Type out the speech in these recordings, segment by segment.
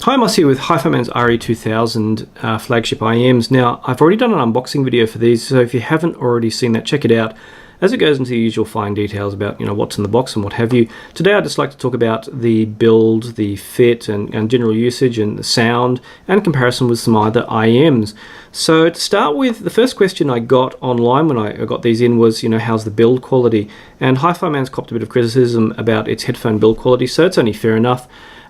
Hi, Moss here with HiFiMan's RE2000 flagship IEMs. Now, I've already done an unboxing video for these, so if you haven't already seen that, check it out as it goes into the usual fine details about what's in the box and what have you. Today I'd just like to talk about the build, the fit and general usage and the sound and comparison with some other IEMs. So to start with, the first question I got online when I got these in was, how's the build quality? And HiFiMan's copped a bit of criticism about its headphone build quality, so it's only fair enough.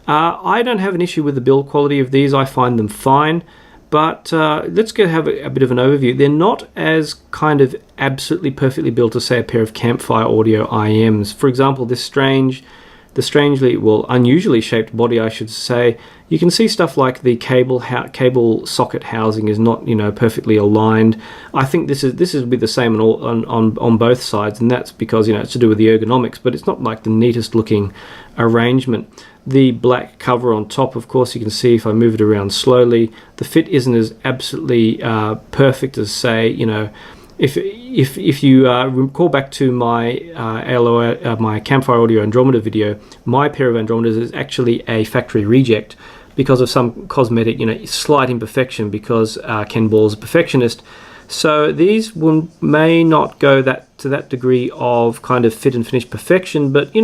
I don't have an issue with the build quality of these. I find them fine, but let's go have a bit of an overview. They're not as kind of absolutely perfectly built as, say, a pair of Campfire Audio IEMs. For example, the strangely, well, unusually shaped body, I should say. You can see stuff like the cable socket housing is not, perfectly aligned. I think this is be the same on both sides, and that's because it's to do with the ergonomics. But it's not like the neatest looking arrangement. The black cover on top, of course, you can see if I move it around slowly, the fit isn't as absolutely perfect as, say, if you recall back to my my Campfire Audio Andromeda video, my pair of Andromedas is actually a factory reject because of some cosmetic, slight imperfection, because Ken Ball's a perfectionist. So these may not go to that degree of kind of fit and finish perfection, but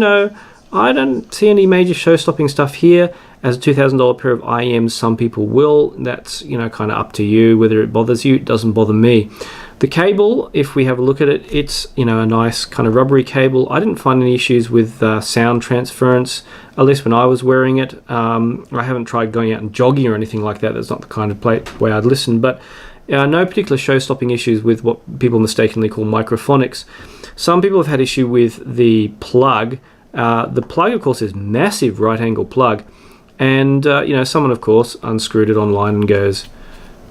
I don't see any major show-stopping stuff here. As a $2,000 pair of IEMs, some people will. That's kind of up to you. Whether it bothers you, it doesn't bother me. The cable, if we have a look at it, it's a nice kind of rubbery cable. I didn't find any issues with sound transference, at least when I was wearing it. I haven't tried going out and jogging or anything like that. That's not the kind of way I'd listen. But no particular show-stopping issues with what people mistakenly call microphonics. Some people have had issue with the plug. The plug, of course, is massive right-angle plug, and someone, of course, unscrewed it online and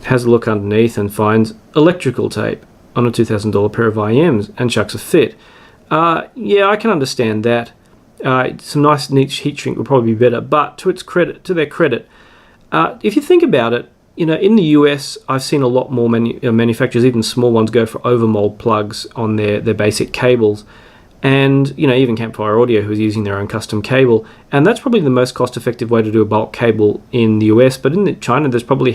has a look underneath and finds electrical tape on a $2,000 pair of IEMs and chucks a fit. Yeah, I can understand that. Some nice neat heat shrink would probably be better, but to their credit, if you think about it, in the US, I've seen a lot more manufacturers, even small ones, go for overmold plugs on their basic cables. And even Campfire Audio, who's using their own custom cable, and that's probably the most cost-effective way to do a bulk cable in the US. But in China, there's probably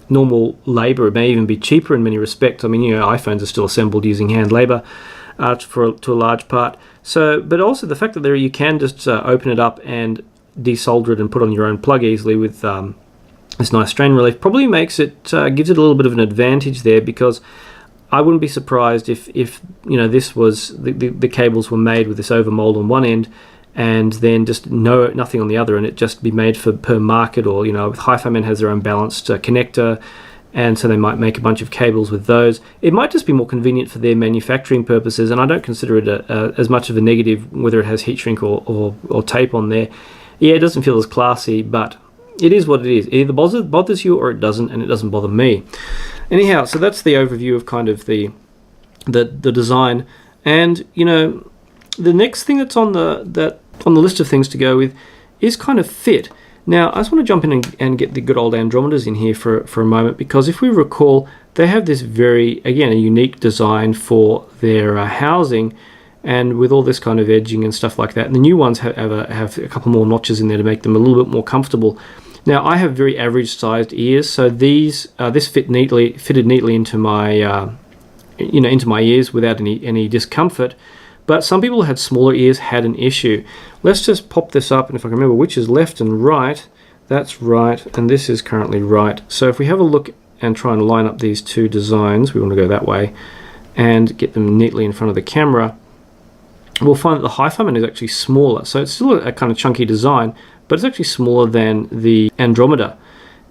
normal labor. It may even be cheaper in many respects. I mean, iPhones are still assembled using hand labor to a large part. So, but also the fact that you can just open it up and desolder it and put on your own plug easily with this nice strain relief probably makes it gives it a little bit of an advantage there, because I wouldn't be surprised if this was the cables were made with this overmold on one end and then just nothing on the other, and it just be made per market, or HiFiMan has their own balanced connector, and so they might make a bunch of cables with those. It might just be more convenient for their manufacturing purposes, and I don't consider it as much of a negative whether it has heat shrink or tape on there. Yeah, it doesn't feel as classy, but it is what it is. It either bothers you or it doesn't, and it doesn't bother me. Anyhow, so that's the overview of kind of the design, and the next thing that's on the list of things to go with is kind of fit. Now, I just want to jump in and get the good old Andromedas in here for a moment, because if we recall, they have this a unique design for their housing, and with all this kind of edging and stuff like that. And the new ones have a couple more notches in there to make them a little bit more comfortable. Now, I have very average sized ears, so this fitted neatly into my into my ears without any discomfort. But some people who had smaller ears had an issue. Let's just pop this up, and if I can remember which is left and right, that's right, and this is currently right. So if we have a look and try and line up these two designs, we want to go that way and get them neatly in front of the camera, we'll find that the HiFiMan is actually smaller. So it's still a kind of chunky design, but it's actually smaller than the Andromeda.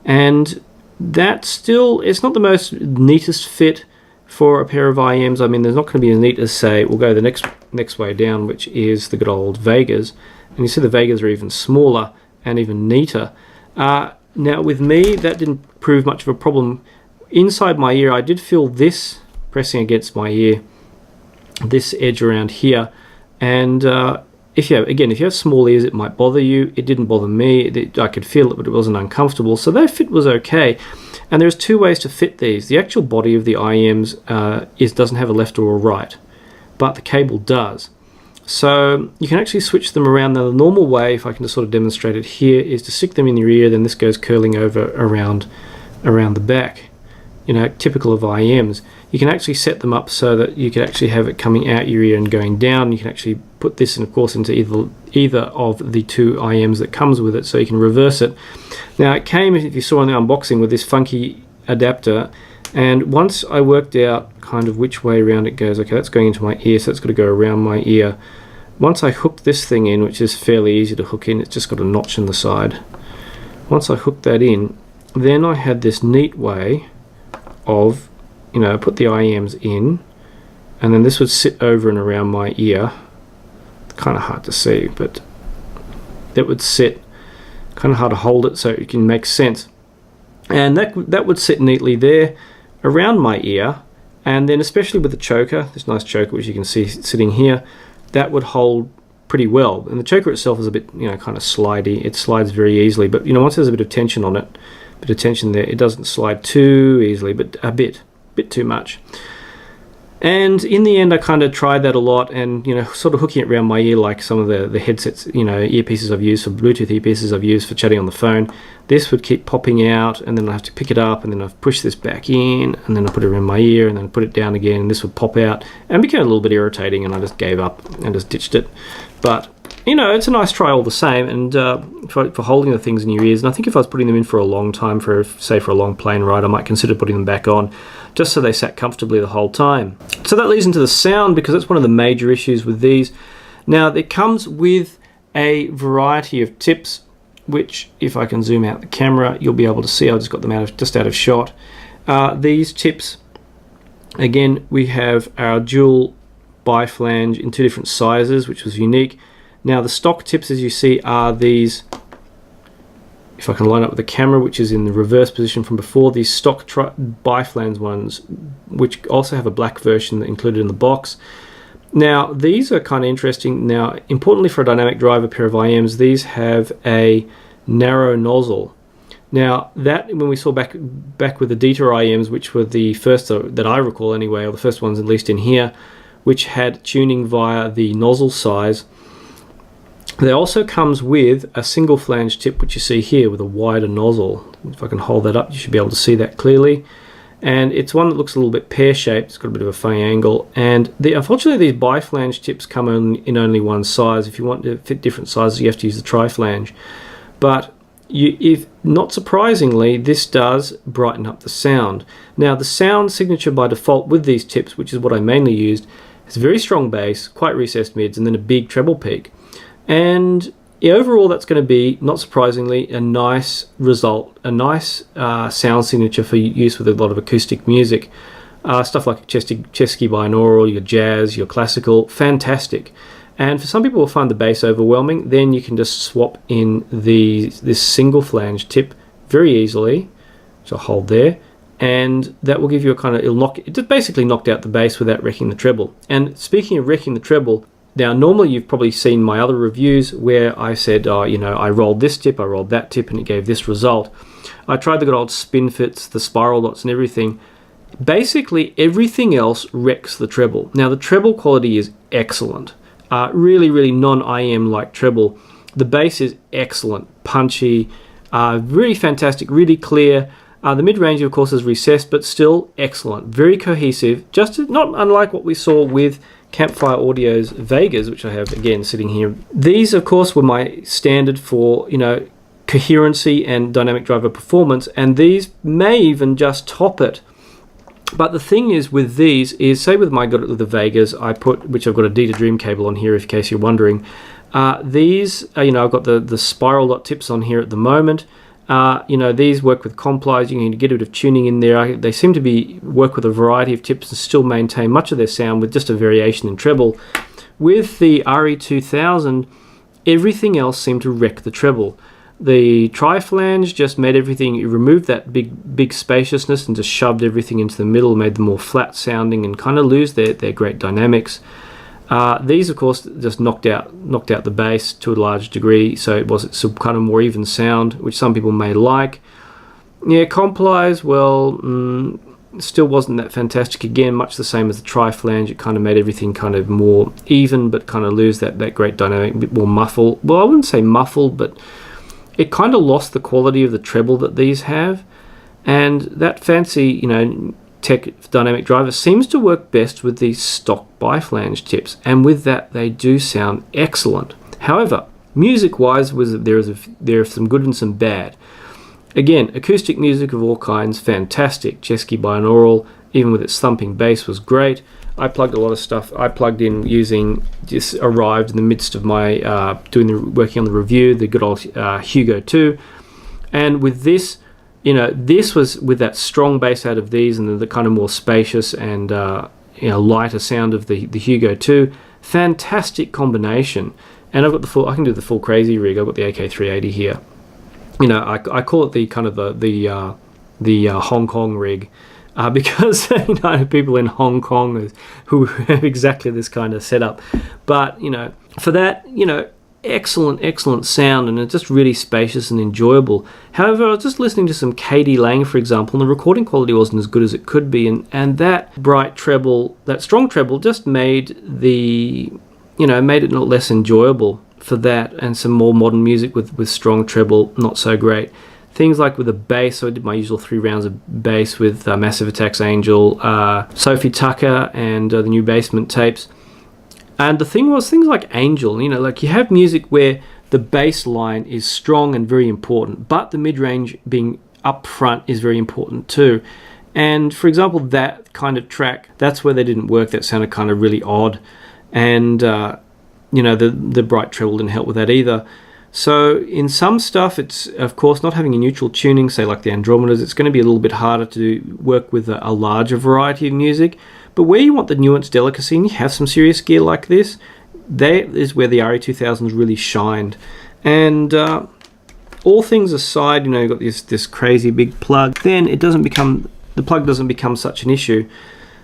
And it's not the most neatest fit for a pair of IEMs. I mean, there's not going to be as neat as, say, we'll go the next way down, which is the good old Vegas. And you see the Vegas are even smaller and even neater. Now, with me, that didn't prove much of a problem. Inside my ear, I did feel this pressing against my ear, this edge around here. And if you have small ears, it might bother you. It didn't bother me. I could feel it, but it wasn't uncomfortable. So that fit was okay. And there's two ways to fit these. The actual body of the IEMs doesn't have a left or a right, but the cable does. So you can actually switch them around. Now the normal way, if I can just sort of demonstrate it here, is to stick them in your ear, then this goes curling over around the back, you know, typical of IEMs. You can actually set them up so that you can actually have it coming out your ear and going down. You can actually put this, of course, into either of the two IEMs that comes with it, so you can reverse it. Now it came, if you saw in the unboxing, with this funky adapter, and once I worked out kind of which way around it goes, okay, that's going into my ear, so it's got to go around my ear. Once I hooked this thing in, which is fairly easy to hook in, it's just got a notch in the side. Once I hooked that in, then I had this neat way of, you know, put the IEMs in, and then this would sit over and around my ear. Kind of hard to see, but that would sit, kind of hard to hold it so it can make sense. And that would sit neatly there around my ear, and then especially with the choker, this nice choker which you can see sitting here, that would hold pretty well. And the choker itself is a bit, you know, kind of slidey. It slides very easily, but you know, once there's a bit of tension on it, a bit of tension there, it doesn't slide too easily, but a bit too much. And in the end, I kind of tried that a lot, and you know, sort of hooking it around my ear like some of the headsets, you know, earpieces I've used for Bluetooth earpieces I've used for chatting on the phone. This would keep popping out, and then I have to pick it up, and then I've pushed this back in, and then I put it around my ear, and then put it down again, and this would pop out, and it became a little bit irritating, and I just gave up and just ditched it. But you know, it's a nice try all the same, and for holding the things in your ears. And I think if I was putting them in for a long time, for a long plane ride, I might consider putting them back on, just so they sat comfortably the whole time. So that leads into the sound, because that's one of the major issues with these. Now, it comes with a variety of tips, which, if I can zoom out the camera, you'll be able to see. I just got them out of shot. These tips, again, we have our dual biflange in 2 different sizes, which was unique. Now the stock tips, as you see, are these, if I can line up with the camera, which is in the reverse position from before, these stock biflange ones, which also have a black version included in the box. Now these are kind of interesting. Now, importantly for a dynamic driver pair of IEMs, these have a narrow nozzle. Now that, when we saw back with the Dita IEMs, which were the first that I recall anyway, or the first ones at least in here, which had tuning via the nozzle size, there also comes with a single flange tip, which you see here with a wider nozzle. If I can hold that up, you should be able to see that clearly. And it's one that looks a little bit pear-shaped. It's got a bit of a funny angle. And unfortunately, these biflange tips come in only one size. If you want to fit different sizes, you have to use the tri-flange. But if not surprisingly, this does brighten up the sound. Now, the sound signature by default with these tips, which is what I mainly used, is very strong bass, quite recessed mids, and then a big treble peak. And overall, that's going to be, not surprisingly, a nice result, a nice sound signature for use with a lot of acoustic music. Stuff like Chesky binaural, your jazz, your classical, fantastic. And for some people who find the bass overwhelming, then you can just swap in this single flange tip very easily, which I'll hold there, and that will give you a kind of, it just basically knocked out the bass without wrecking the treble. And speaking of wrecking the treble, now, normally you've probably seen my other reviews where I said, you know, I rolled this tip, I rolled that tip, and it gave this result. I tried the good old spin fits, the spiral dots and everything. Basically, everything else wrecks the treble. Now, the treble quality is excellent. Really, really non-IEM-like treble. The bass is excellent, punchy, really fantastic, really clear. The mid-range, of course, is recessed, but still excellent. Very cohesive, just not unlike what we saw with Campfire Audio's Vegas, which I have again sitting here. These, of course, were my standard for, you know, coherency and dynamic driver performance, and these may even just top it. But the thing is with these is, say with the Vegas, which I've got a Dita Dream cable on here, in case you're wondering. These, you know, I've got the spiral dot tips on here at the moment. You know, these work with complies. You can get a bit of tuning in there. They seem to work with a variety of tips and still maintain much of their sound with just a variation in treble. With the RE2000, everything else seemed to wreck the treble. The tri-flange just made everything, it removed that big spaciousness and just shoved everything into the middle, made them more flat sounding and kind of lose their great dynamics. These, of course, just knocked out the bass to a large degree, so it was some kind of more even sound, which some people may like. Yeah, complies, well, still wasn't that fantastic. Again, much the same as the tri-flange. It kind of made everything kind of more even, but kind of lose that great dynamic, a bit more muffle. Well, I wouldn't say muffled, but it kind of lost the quality of the treble that these have. And that fancy, you know, tech dynamic driver seems to work best with these stock biflange tips, and with that they do sound excellent. However, music-wise, there are some good and some bad. Again, acoustic music of all kinds, fantastic. Chesky binaural, even with its thumping bass, was great. I plugged a lot of stuff. I plugged in using, just arrived in the midst of my working on the review, the good old Hugo 2. And with this, you know, this was with that strong bass out of these and the kind of more spacious and you know, lighter sound of the Hugo 2. Fantastic combination. And I've got the full, I can do the full crazy rig. I've got the AK380 here. You know, I call it the kind of the Hong Kong rig because you know, people in Hong Kong who have exactly this kind of setup. But you know, for that, you know, excellent sound, and it's just really spacious and enjoyable. However, I was just listening to some K.D. Lang, for example, and the recording quality wasn't as good as it could be, and that bright treble, that strong treble, just made the, you know, made it not less enjoyable for that, and some more modern music with strong treble, not so great. Things like with the bass, so I did my usual 3 rounds of bass with Massive Attack's Angel, Sophie Tucker, and the new Basement tapes. And the thing was, things like Angel, you know, like you have music where the bass line is strong and very important, but the mid-range being up front is very important too. And for example, that kind of track, that's where they didn't work. That sounded kind of really odd. And you know, the bright treble didn't help with that either. So in some stuff, it's of course not having a neutral tuning, say like the Andromedas, it's going to be a little bit harder to work with a larger variety of music. But where you want the nuance delicacy and you have some serious gear like this, that is where the RE2000s really shined. And all things aside, you know, you've got this crazy big plug, then the plug doesn't become such an issue.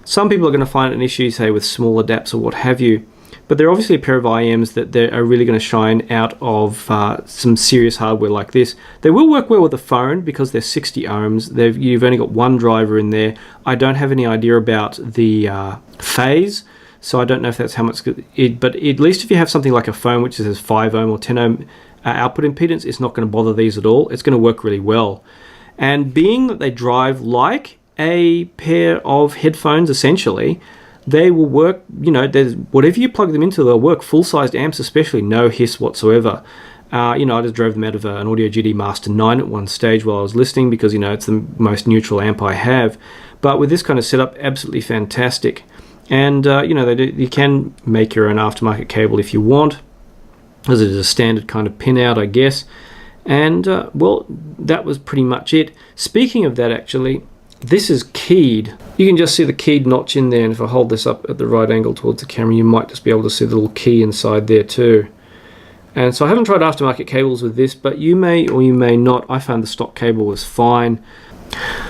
Some people are going to find it an issue, say with smaller DAPs or what have you. But they're obviously a pair of IEMs that they are really going to shine out of some serious hardware like this. They will work well with a phone because they're 60 ohms. You've only got one driver in there. I don't have any idea about the phase, so I don't know if that's how much good. But at least if you have something like a phone which has 5 ohm or 10 ohm output impedance, it's not going to bother these at all. It's going to work really well. And being that they drive like a pair of headphones essentially, they will work, you know, whatever you plug them into, they'll work. Full-sized amps especially, no hiss whatsoever. You know, I just drove them out of an Audio GD Master 9 at one stage while I was listening because, you know, it's the most neutral amp I have. But with this kind of setup, absolutely fantastic. And, you know, you can make your own aftermarket cable if you want, as it is a standard kind of pin-out, I guess. And, well, that was pretty much it. Speaking of that, actually, this is keyed. You can just see the keyed notch in there, and if I hold this up at the right angle towards the camera, you might just be able to see the little key inside there too. And so I haven't tried aftermarket cables with this, but you may or you may not. I found the stock cable was fine.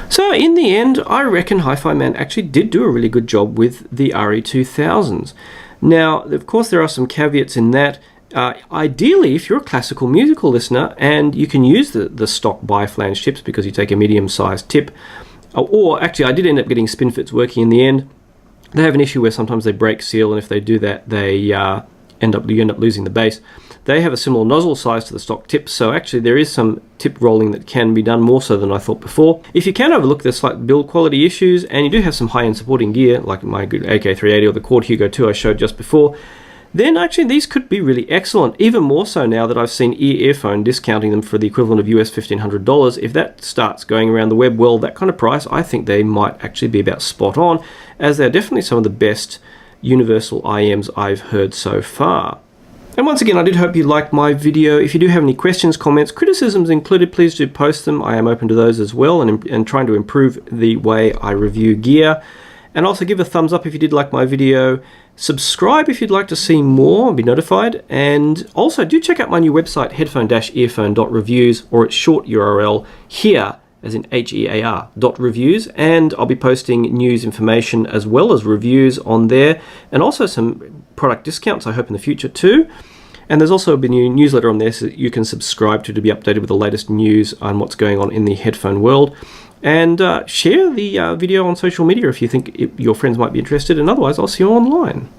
So in the end, I reckon HiFiMan actually did do a really good job with the RE2000s. Now, of course, there are some caveats in that. Ideally, if you're a classical musical listener and you can use the stock biflange tips because you take a medium-sized tip, or actually, I did end up getting SpinFits working in the end. They have an issue where sometimes they break seal, and if they do that, you end up losing the bass. They have a similar nozzle size to the stock tips, so actually there is some tip rolling that can be done, more so than I thought before. If you can overlook the slight build quality issues, and you do have some high-end supporting gear, like my good AK380 or the Quad Hugo 2 I showed just before, then actually these could be really excellent, even more so now that I've seen earphone discounting them for the equivalent of US $1,500. If that starts going around the web, well, that kind of price, I think they might actually be about spot on, as they're definitely some of the best universal IEMs I've heard so far. And once again, I did hope you liked my video. If you do have any questions, comments, criticisms included, please do post them. I am open to those as well, and trying to improve the way I review gear. And also give a thumbs up if you did like my video. Subscribe if you'd like to see more and be notified. And also do check out my new website, headphone-earphone.reviews, or its short URL here, as in HEAR.reviews. And I'll be posting news information as well as reviews on there, and also some product discounts, I hope, in the future too. And there's also a new newsletter on there so that you can subscribe to be updated with the latest news on what's going on in the headphone world. And share the video on social media if you think your friends might be interested, and otherwise I'll see you online.